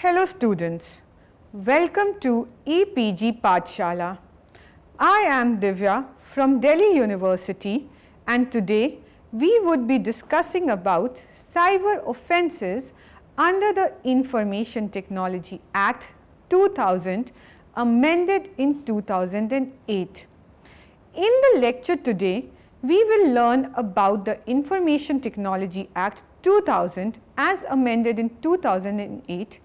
Hello students, welcome to EPG Pathshala. I am Divya from Delhi University and today we would be discussing about cyber offences under the Information Technology Act 2000 amended in 2008. In the lecture today, we will learn about the Information Technology Act 2000 as amended in 2008.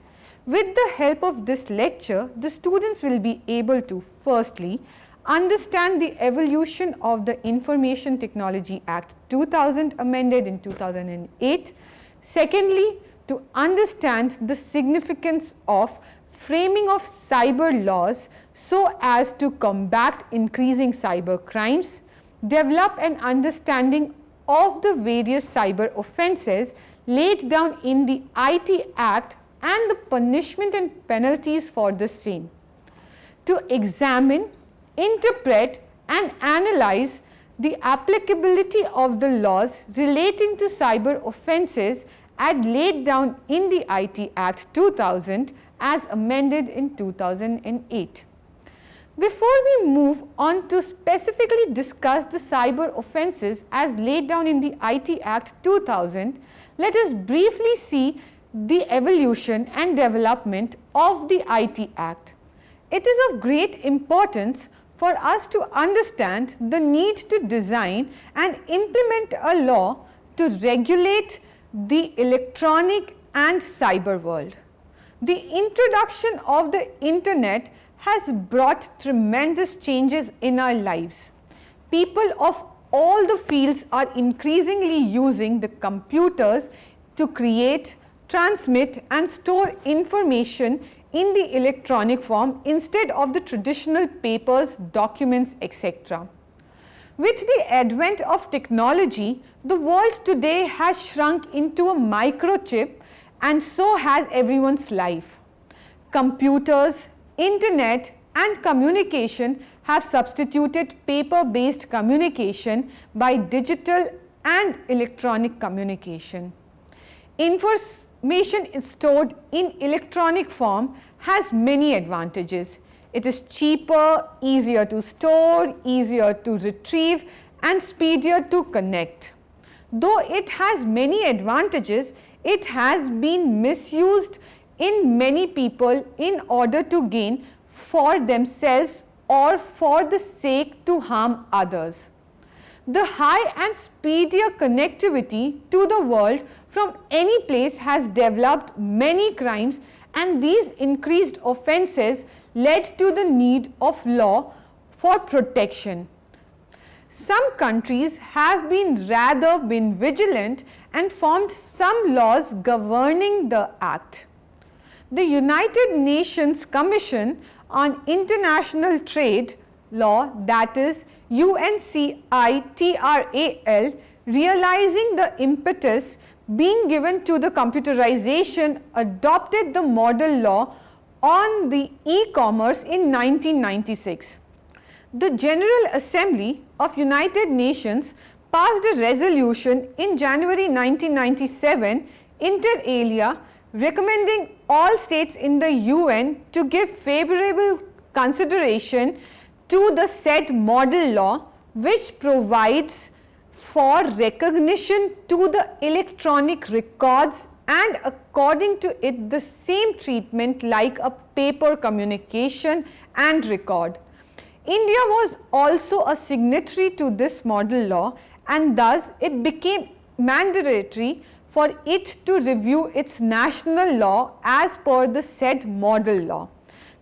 With the help of this lecture, the students will be able to firstly understand the evolution of the Information Technology Act 2000 amended in 2008. Secondly, to understand the significance of framing of cyber laws so as to combat increasing cyber crimes, develop an understanding of the various cyber offences laid down in the IT Act and the punishment and penalties for the same. To examine, interpret and analyze the applicability of the laws relating to cyber offences as laid down in the IT Act 2000 as amended in 2008. Before we move on to specifically discuss the cyber offences as laid down in the IT Act 2000, let us briefly see the evolution and development of the IT Act. It is of great importance for us to understand the need to design and implement a law to regulate the electronic and cyber world. The introduction of the internet has brought tremendous changes in our lives. People of all the fields are increasingly using the computers to create, transmit and store information in the electronic form instead of the traditional papers, documents, etc. With the advent of technology, the world today has shrunk into a microchip and so has everyone's life. Computers, internet and communication have substituted paper-based communication by digital and electronic communication. Information stored in electronic form has many advantages. It is cheaper, easier to store, easier to retrieve and speedier to connect. Though it has many advantages, it has been misused in many people in order to gain for themselves or for the sake to harm others. The high and speedier connectivity to the world from any place has developed many crimes, and these increased offences led to the need of law for protection. Some countries have rather been vigilant and formed some laws governing the Act. The United Nations Commission on International Trade Law, that is UNCITRAL, realizing the impetus being given to the computerization, adopted the model law on the e-commerce in 1996. The General Assembly of United Nations passed a resolution in January 1997 inter alia recommending all states in the UN to give favorable consideration to the said model law, which provides for recognition to the electronic records and according to it the same treatment like a paper communication and record. India was also a signatory to this model law, and thus it became mandatory for it to review its national law as per the said model law.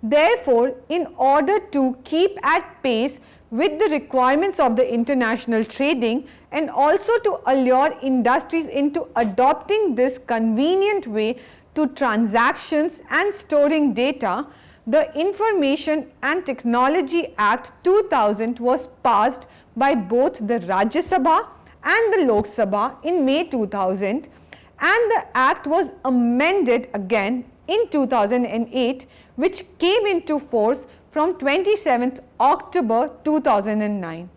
Therefore, in order to keep at pace with the requirements of the international trading and also to allure industries into adopting this convenient way to transactions and storing data, the Information and Technology Act 2000 was passed by both the Rajya Sabha and the Lok Sabha in May 2000, and the Act was amended again in 2008, which came into force from 27th October 2009.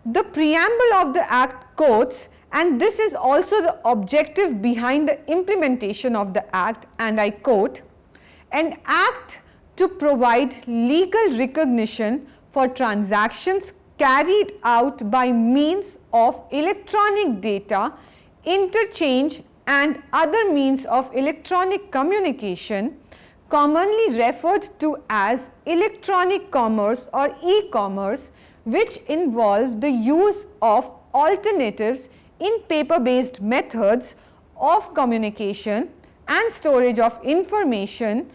The preamble of the Act quotes, and this is also the objective behind the implementation of the Act, and I quote, an act to provide legal recognition for transactions carried out by means of electronic data, interchange and other means of electronic communication, commonly referred to as electronic commerce or e-commerce, which involve the use of alternatives in paper-based methods of communication and storage of information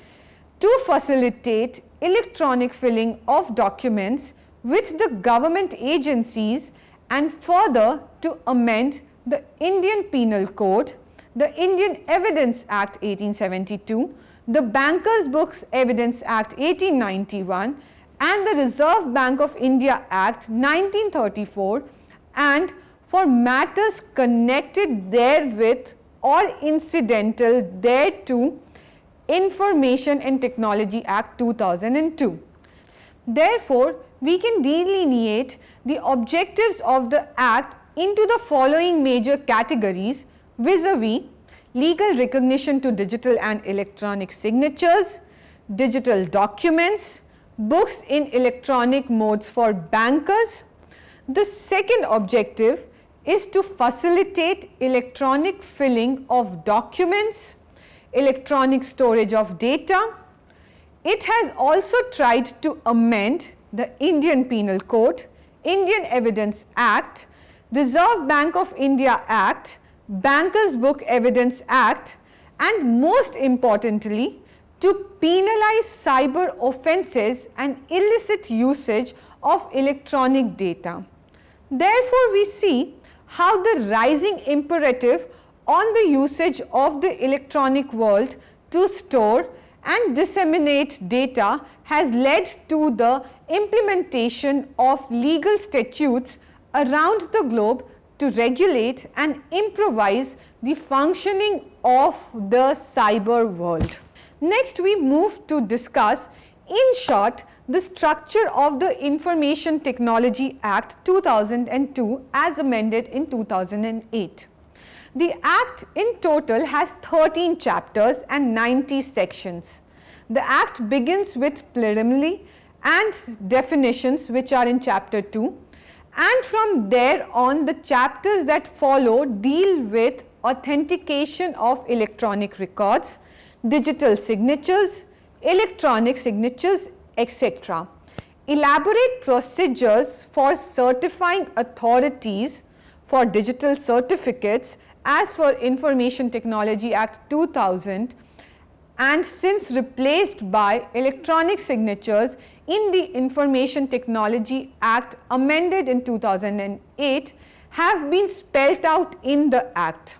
to facilitate electronic filling of documents with the government agencies, and further to amend the Indian Penal Code, the Indian Evidence Act 1872, the Bankers Books Evidence Act 1891 and the Reserve Bank of India Act 1934, and for matters connected therewith or incidental thereto, Information and Technology Act 2002. Therefore, we can delineate the objectives of the Act into the following major categories vis-a-vis legal recognition to digital and electronic signatures, digital documents, books in electronic modes for bankers. The second objective is to facilitate electronic filling of documents, electronic storage of data. It has also tried to amend the Indian Penal Code, Indian Evidence Act, Reserve Bank of India Act, Bankers Book Evidence Act, and most importantly to penalize cyber offences and illicit usage of electronic data. Therefore, we see how the rising imperative on the usage of the electronic world to store and disseminate data has led to the implementation of legal statutes around the globe to regulate and improvise the functioning of the cyber world. Next, we move to discuss in short the structure of the Information Technology Act 2002 as amended in 2008. The Act in total has 13 chapters and 90 sections. The Act begins with preliminary and definitions which are in chapter 2, and from there on the chapters that follow deal with authentication of electronic records, digital signatures, electronic signatures, etc. Elaborate procedures for certifying authorities for digital certificates as for Information Technology Act 2000, and since replaced by electronic signatures in the Information Technology Act amended in 2008, have been spelt out in the Act.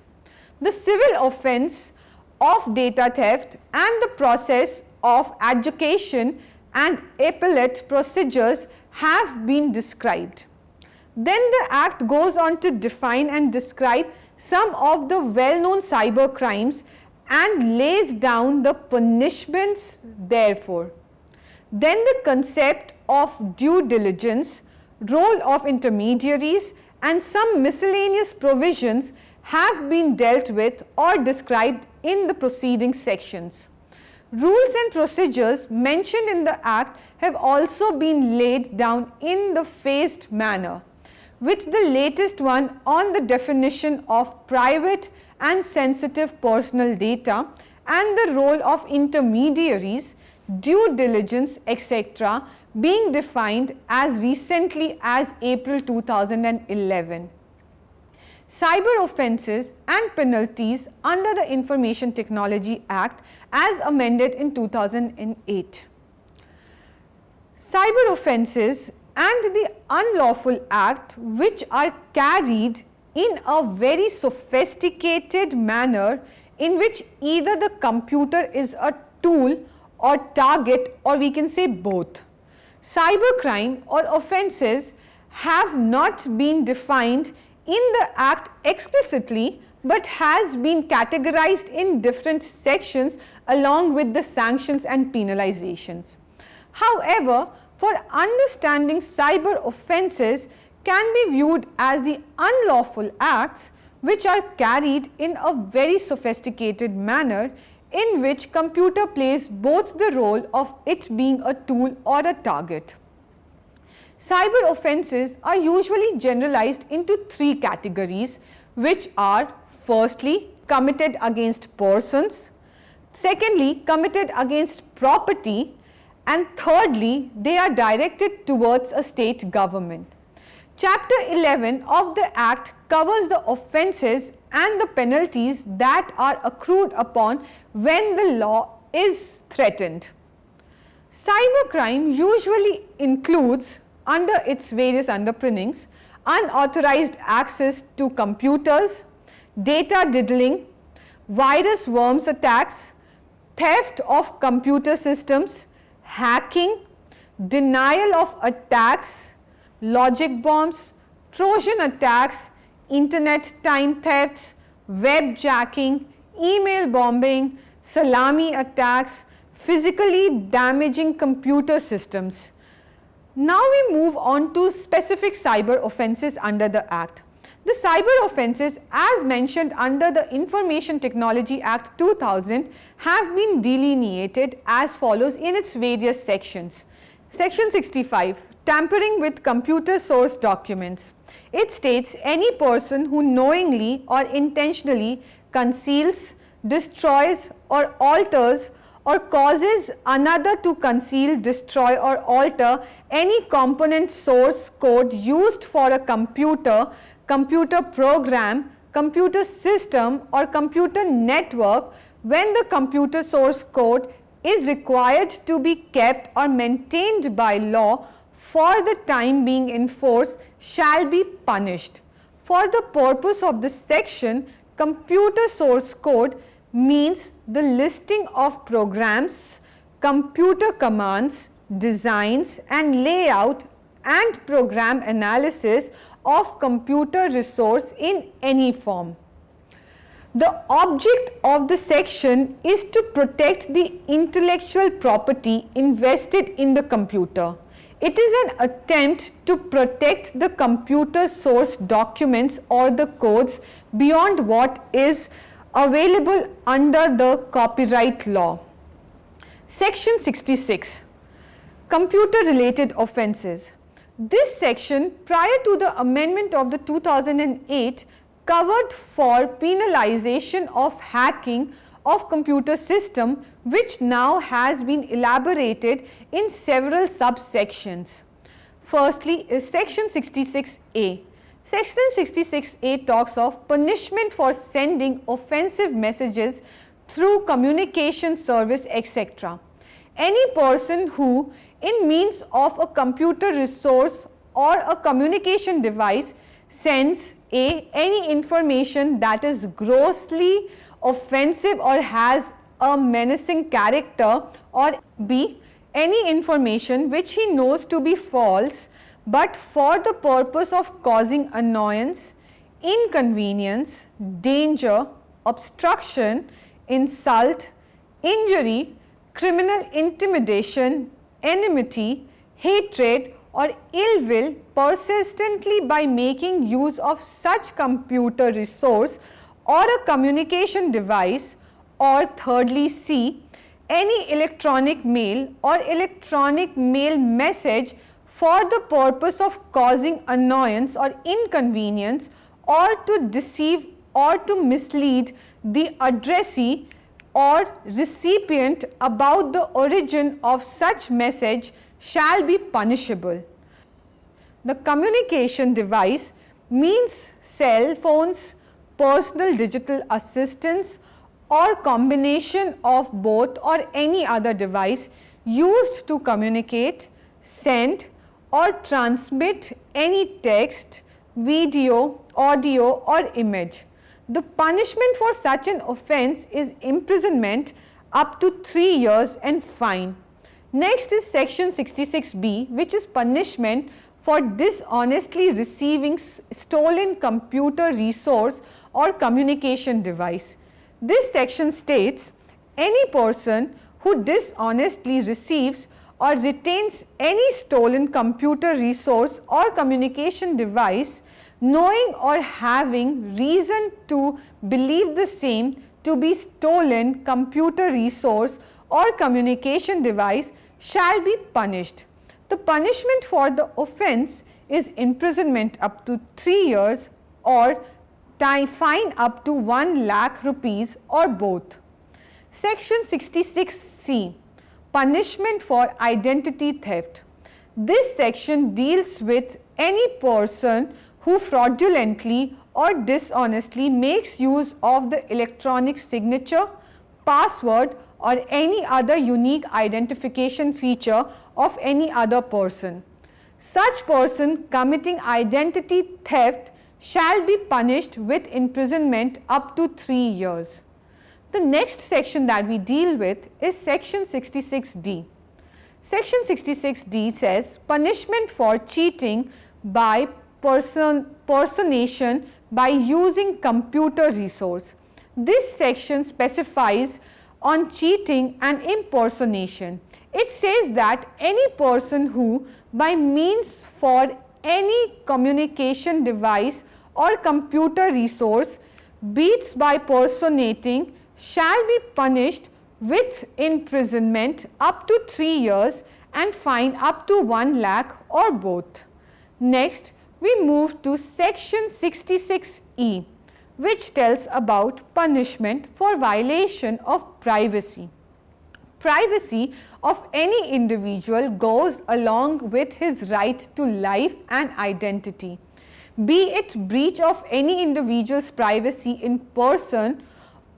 The civil offence of data theft and the process of adjudication and appellate procedures have been described. Then the Act goes on to define and describe some of the well-known cyber crimes and lays down the punishments therefore. Then the concept of due diligence, role of intermediaries and some miscellaneous provisions have been dealt with or described in the preceding sections. Rules and procedures mentioned in the Act have also been laid down in the phased manner, with the latest one on the definition of private and sensitive personal data and the role of intermediaries, due diligence, etc. being defined as recently as April 2011. Cyber offences and penalties under the Information Technology Act as amended in 2008. Cyber offences and the unlawful act which are carried in a very sophisticated manner in which either the computer is a tool or target, or we can say both. Cybercrime or offences have not been defined in the Act explicitly, but has been categorized in different sections along with the sanctions and penalizations. However, for understanding cyber offences can be viewed as the unlawful acts which are carried in a very sophisticated manner in which computer plays both the role of it being a tool or a target. Cyber offences are usually generalized into three categories, which are firstly committed against persons, secondly committed against property, and thirdly they are directed towards a state government. Chapter 11 of the Act covers the offences and the penalties that are accrued upon when the law is threatened. Cybercrime usually includes, under its various underpinnings, unauthorized access to computers, data diddling, virus worms attacks, theft of computer systems, hacking, denial of attacks, logic bombs, Trojan attacks, internet time thefts, web jacking, email bombing, salami attacks, physically damaging computer systems. Now we move on to specific cyber offences under the Act. The cyber offences as mentioned under the Information Technology Act 2000 have been delineated as follows in its various sections. Section 65, tampering with computer source documents. It states any person who knowingly or intentionally conceals, destroys or alters or causes another to conceal, destroy or alter any component, source code used for a computer, computer program, computer system or computer network when the computer source code is required to be kept or maintained by law for the time being in force shall be punished. For the purpose of this section, computer source code means the listing of programs, computer commands, designs and layout and program analysis of computer resource in any form. The object of the section is to protect the intellectual property invested in the computer. It is an attempt to protect the computer source documents or the codes beyond what is available under the copyright law. Section 66, computer related offences. This section prior to the amendment of the 2008 covered for penalization of hacking of computer system, which now has been elaborated in several subsections. Firstly is section 66A. Section 66A talks of punishment for sending offensive messages through communication service, etc. Any person who in means of a computer resource or a communication device sends A. any information that is grossly offensive or has a menacing character, or B. any information which he knows to be false but for the purpose of causing annoyance, inconvenience, danger, obstruction, insult, injury, criminal intimidation, enmity, hatred or ill will persistently by making use of such computer resource or a communication device, or thirdly C. any electronic mail or electronic mail message for the purpose of causing annoyance or inconvenience or to deceive or to mislead the addressee or recipient about the origin of such message shall be punishable. The communication device means cell phones, personal digital assistants or combination of both or any other device used to communicate, send or transmit any text, video, audio or image. The punishment for such an offence is imprisonment up to 3 years and fine. Next is section 66B, which is punishment for dishonestly receiving stolen computer resource or communication device. This section states any person who dishonestly receives or retains any stolen computer resource or communication device, knowing or having reason to believe the same to be stolen computer resource or communication device shall be punished. The punishment for the offence is imprisonment up to 3 years or fine up to 1 lakh rupees or both. Section 66C, punishment for identity theft. This section deals with any person who fraudulently or dishonestly makes use of the electronic signature, password or any other unique identification feature of any other person. Such person committing identity theft shall be punished with imprisonment up to 3 years. The next section that we deal with is section 66D. Section 66D says punishment for cheating by personation by using computer resource. This section specifies on cheating and impersonation. It says that any person who by means for any communication device or computer resource beats by personating shall be punished with imprisonment up to 3 years and fine up to 1 lakh or both. Next, we move to section 66E, which tells about punishment for violation of privacy. Privacy of any individual goes along with his right to life and identity. Be it breach of any individual's privacy in person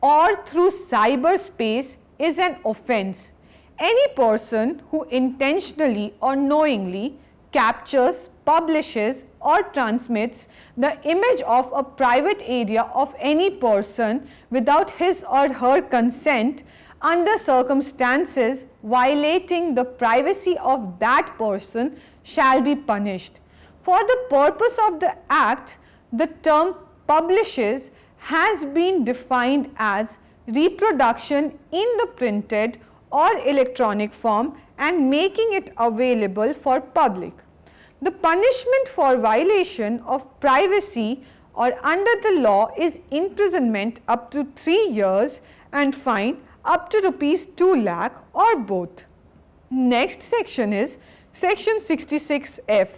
or through cyberspace is an offence. Any person who intentionally or knowingly captures, publishes or transmits the image of a private area of any person without his or her consent under circumstances violating the privacy of that person shall be punished. For the purpose of the Act, the term publishes has been defined as reproduction in the printed or electronic form and making it available for public. The punishment for violation of privacy or under the law is imprisonment up to 3 years and fine up to rupees 2 lakh or both. Next section is section 66F.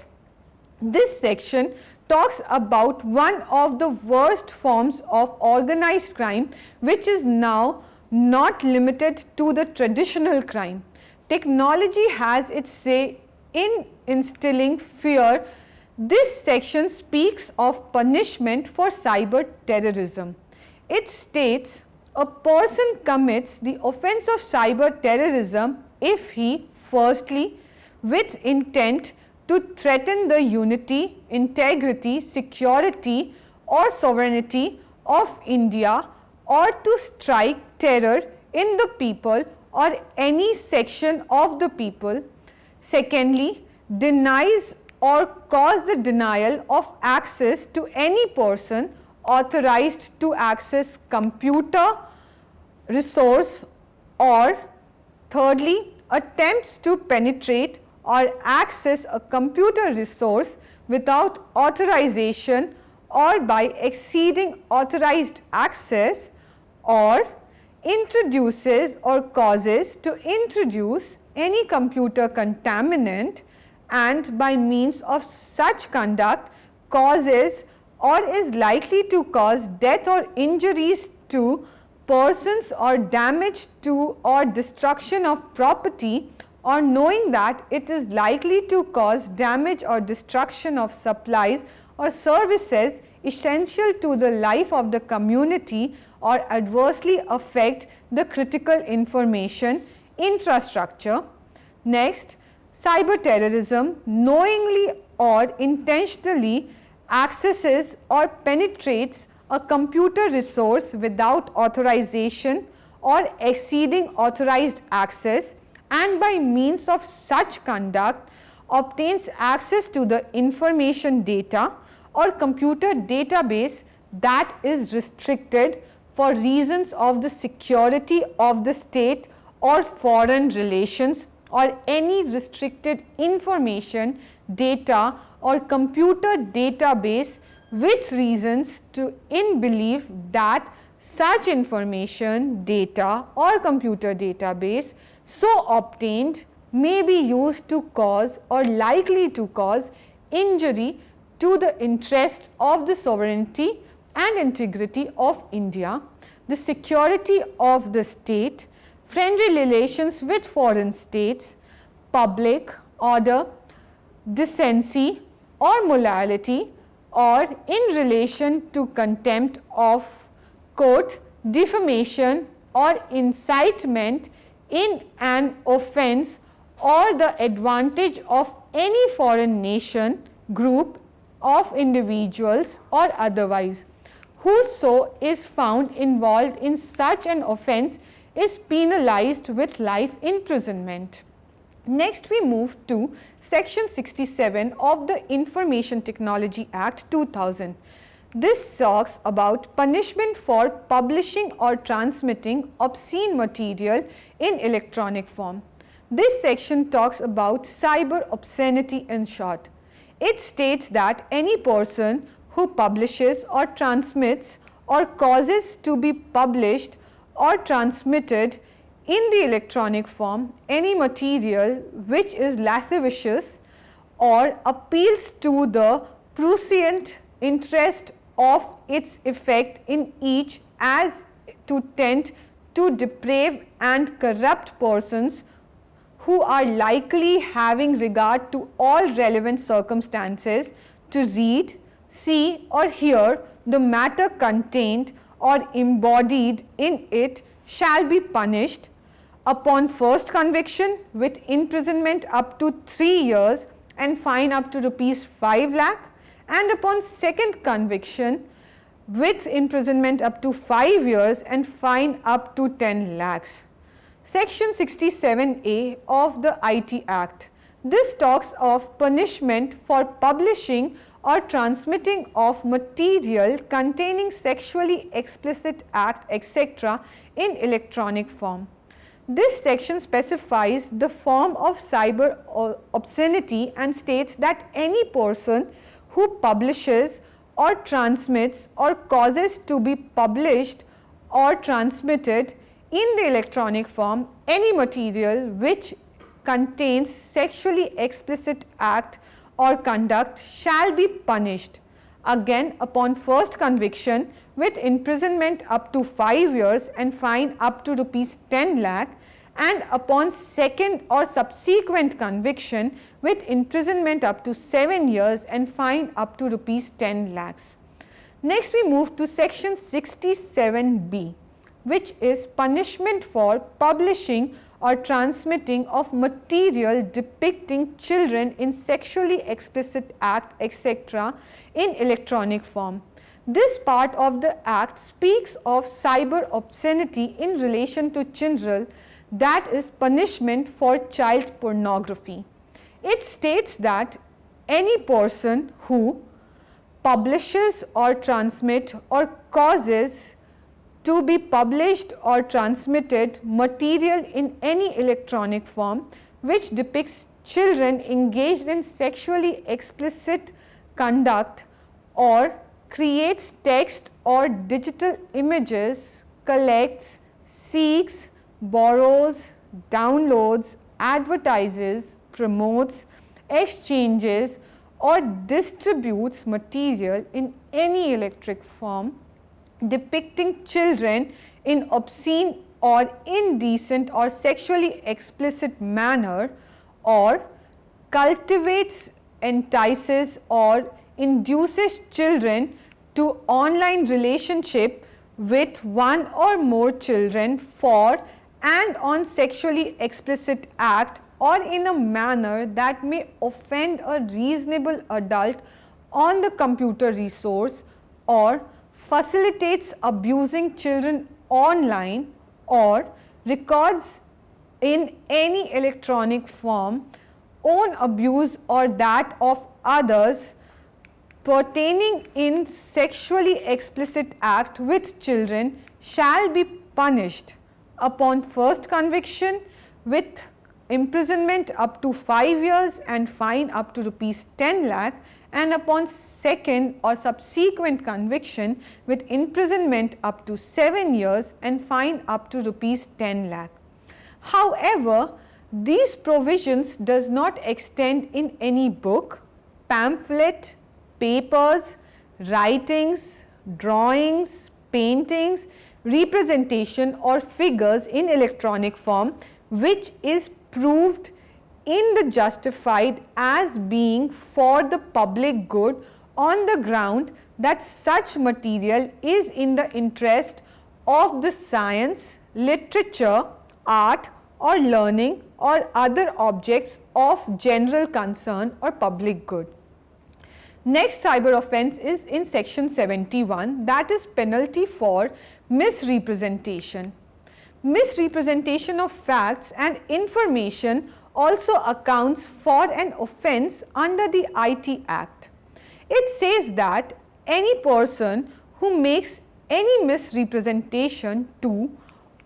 This section talks about one of the worst forms of organized crime, which is now not limited to the traditional crime. Technology has its say in instilling fear. This section speaks of punishment for cyber terrorism. It states a person commits the offence of cyber terrorism if he, firstly, with intent to threaten the unity, integrity, security or sovereignty of India or to strike terror in the people or any section of the people. Secondly, denies or cause the denial of access to any person authorized to access computer resource, or thirdly, attempts to penetrate or access a computer resource without authorization or by exceeding authorized access, or introduces or causes to introduce any computer contaminant and by means of such conduct causes or is likely to cause death or injuries to persons or damage to or destruction of property, or knowing that it is likely to cause damage or destruction of supplies or services essential to the life of the community or adversely affect the critical information infrastructure. Next, cyber terrorism knowingly or intentionally accesses or penetrates a computer resource without authorization or exceeding authorized access, and by means of such conduct obtains access to the information data or computer database that is restricted for reasons of the security of the state or foreign relations, or any restricted information, data or computer database with reasons to in belief that such information, data or computer database so obtained may be used to cause or likely to cause injury to the interests of the sovereignty and integrity of India, the security of the state, friendly relations with foreign states, public order, decency or morality, or in relation to contempt of court, defamation or incitement in an offence or the advantage of any foreign nation, group of individuals or otherwise. Whoso is found involved in such an offence is penalized with life imprisonment. Next we move to section 67 of the Information Technology Act 2000. This talks about punishment for publishing or transmitting obscene material in electronic form. This section talks about cyber obscenity in short. It states that any person who publishes or transmits or causes to be published or transmitted in the electronic form any material which is lascivious or appeals to the prescient interest of its effect in each as to tend to deprave and corrupt persons who are likely having regard to all relevant circumstances to read, see or hear the matter contained or embodied in it shall be punished upon first conviction with imprisonment up to 3 years and fine up to rupees 5 lakh, and upon second conviction with imprisonment up to 5 years and fine up to 10 lakhs. Section 67A of the IT Act. This talks of punishment for publishing or transmitting of material containing sexually explicit act etc. in electronic form. This section specifies the form of cyber obscenity and states that any person who publishes or transmits or causes to be published or transmitted in the electronic form any material which contains sexually explicit act or conduct shall be punished again upon first conviction with imprisonment up to 5 years and fine up to rupees 10 lakh, and upon second or subsequent conviction with imprisonment up to 7 years and fine up to rupees 10 lakhs. Next we move to section 67B, which is punishment for publishing or transmitting of material depicting children in sexually explicit act etc. in electronic form. This part of the act speaks of cyber obscenity in relation to children, that is punishment for child pornography. It states that any person who publishes or transmits or causes to be published or transmitted material in any electronic form which depicts children engaged in sexually explicit conduct or creates text or digital images, collects, seeks, borrows, downloads, advertises, promotes, exchanges or distributes material in any electronic form depicting children in obscene or indecent or sexually explicit manner, or cultivates, entices or induces children to online relationship with one or more children for and on sexually explicit act or in a manner that may offend a reasonable adult on the computer resource, or facilitates abusing children online, or records in any electronic form own abuse or that of others pertaining in sexually explicit act with children shall be punished upon first conviction with imprisonment up to 5 years and fine up to rupees 10 lakh, and upon second or subsequent conviction with imprisonment up to 7 years and fine up to rupees 10 lakh. However, these provisions does not extend in any book, pamphlet, papers, writings, drawings, paintings, representation or figures in electronic form which is proved in the justified as being for the public good on the ground that such material is in the interest of the science, literature, art or learning or other objects of general concern or public good. Next cyber offence is in section 71, that is penalty for misrepresentation. Misrepresentation of facts and information also accounts for an offence under the IT Act. It says that any person who makes any misrepresentation to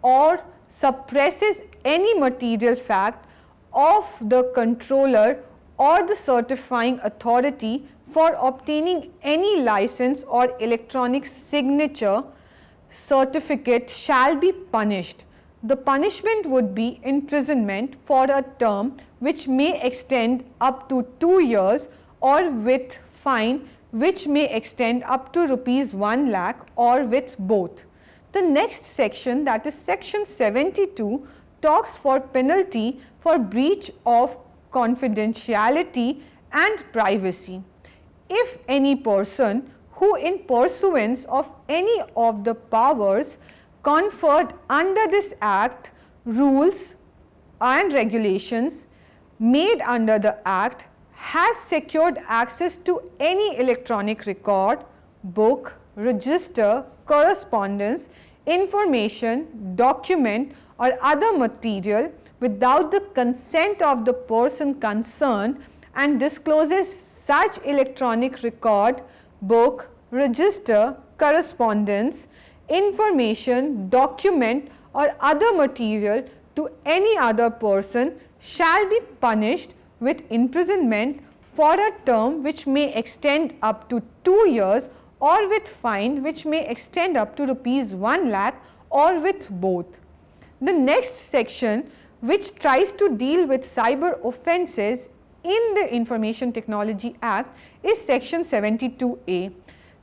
or suppresses any material fact of the controller or the certifying authority for obtaining any license or electronic signature certificate shall be punished. The punishment would be imprisonment for a term which may extend up to 2 years or with fine which may extend up to rupees 1 lakh or with both. The next section, that is section 72, talks for penalty for breach of confidentiality and privacy. If any person who in pursuance of any of the powers conferred under this Act, rules and regulations made under the Act has secured access to any electronic record, book, register, correspondence, information, document or other material without the consent of the person concerned and discloses such electronic record, book, register, correspondence, information, document or other material to any other person shall be punished with imprisonment for a term which may extend up to 2 years or with fine which may extend up to rupees 1 lakh or with both. The next section, which tries to deal with cyber offences in the Information Technology Act, is section 72A.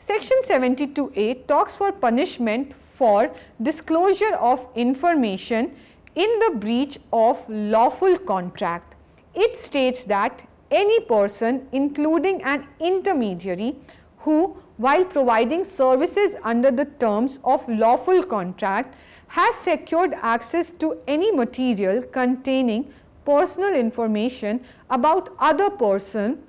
Section 72A talks for punishment for disclosure of information in the breach of lawful contract. It states that any person, including an intermediary, who while providing services under the terms of lawful contract has secured access to any material containing personal information about other person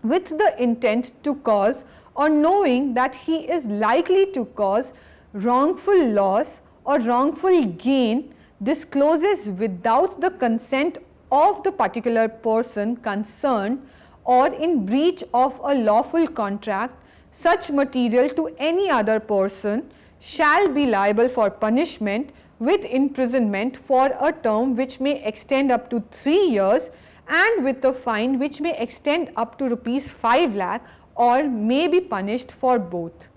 with the intent to cause or knowing that he is likely to cause wrongful loss or wrongful gain, discloses without the consent of the particular person concerned or in breach of a lawful contract such material to any other person shall be liable for punishment with imprisonment for a term which may extend up to 3 years and with a fine which may extend up to rupees 5 lakh or may be punished for both.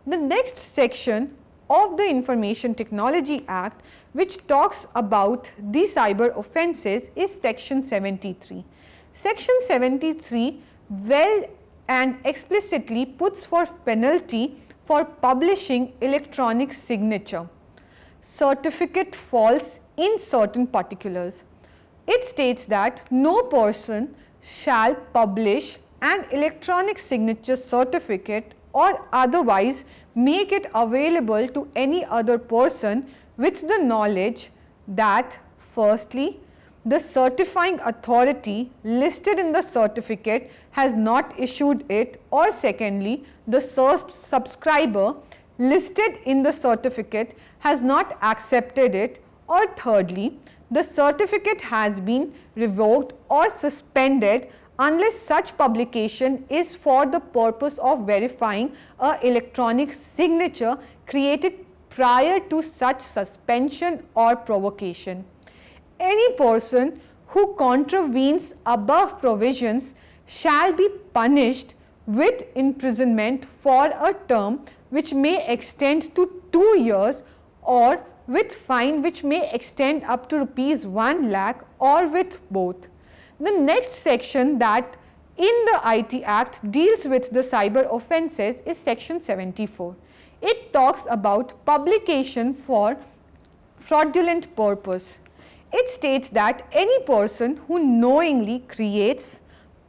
The next section of the Information Technology Act, which talks about the cyber offences, is section 73. Section 73 well and explicitly puts for penalty for publishing electronic signature, certificate false in certain particulars. It states that no person shall publish an electronic signature certificate or otherwise make it available to any other person with the knowledge that firstly, the certifying authority listed in the certificate has not issued it, or secondly, the subscriber listed in the certificate has not accepted it, or thirdly, the certificate has been revoked or suspended unless such publication is for the purpose of verifying an electronic signature created prior to such suspension or provocation. Any person who contravenes above provisions shall be punished with imprisonment for a term which may extend to 2 years or with fine which may extend up to rupees 1 lakh or with both. The next section that in the IT Act deals with the cyber offences is section 74. It talks about publication for fraudulent purpose. It states that any person who knowingly creates,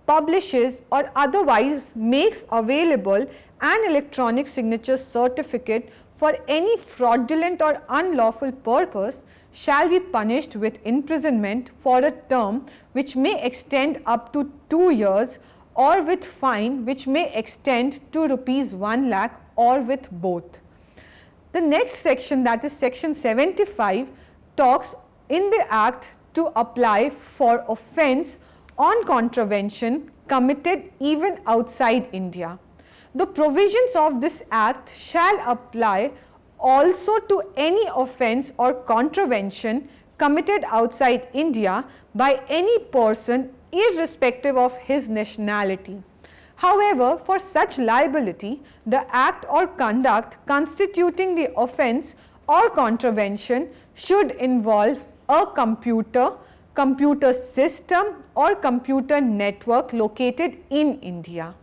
publishes or otherwise makes available an electronic signature certificate for any fraudulent or unlawful purpose shall be punished with imprisonment for a term which may extend up to 2 years or with fine which may extend to rupees 1 lakh or with both. The next section, that is section 75, talks in the Act to apply for offence on contravention committed even outside India. The provisions of this Act shall apply also to any offence or contravention committed outside India by any person irrespective of his nationality. However, for such liability, the act or conduct constituting the offence or contravention should involve a computer system or computer network located in India.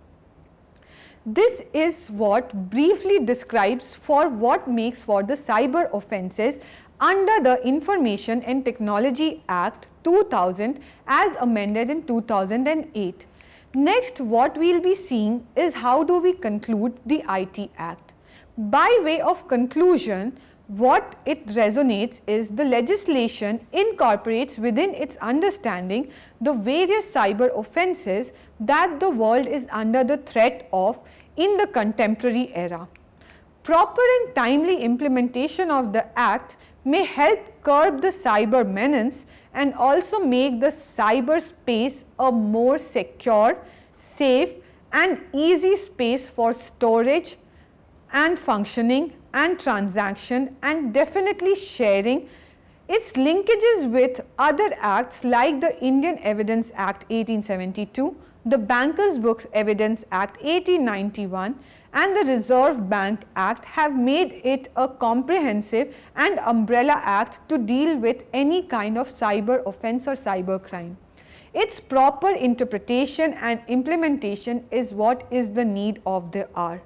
This is what briefly describes for what makes for the cyber offences under the Information and Technology Act 2000 as amended in 2008. Next, what we will be seeing is how do we conclude the IT Act. By way of conclusion, what it resonates is the legislation incorporates within its understanding the various cyber offences that the world is under the threat of in the contemporary era. Proper and timely implementation of the Act may help curb the cyber menace and also make the cyberspace a more secure, safe and easy space for storage and functioning and transaction and definitely sharing. Its linkages with other acts like the Indian Evidence Act 1872, the Bankers Books Evidence Act 1891 and the Reserve Bank Act have made it a comprehensive and umbrella act to deal with any kind of cyber offence or cyber crime. Its proper interpretation and implementation is what is the need of the hour,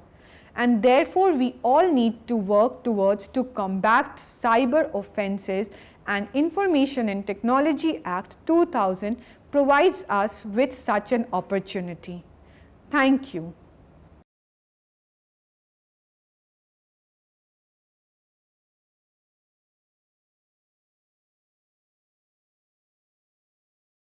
and therefore we all need to work towards to combat cyber offences, and Information and Technology Act 2000 provides us with such an opportunity. Thank you.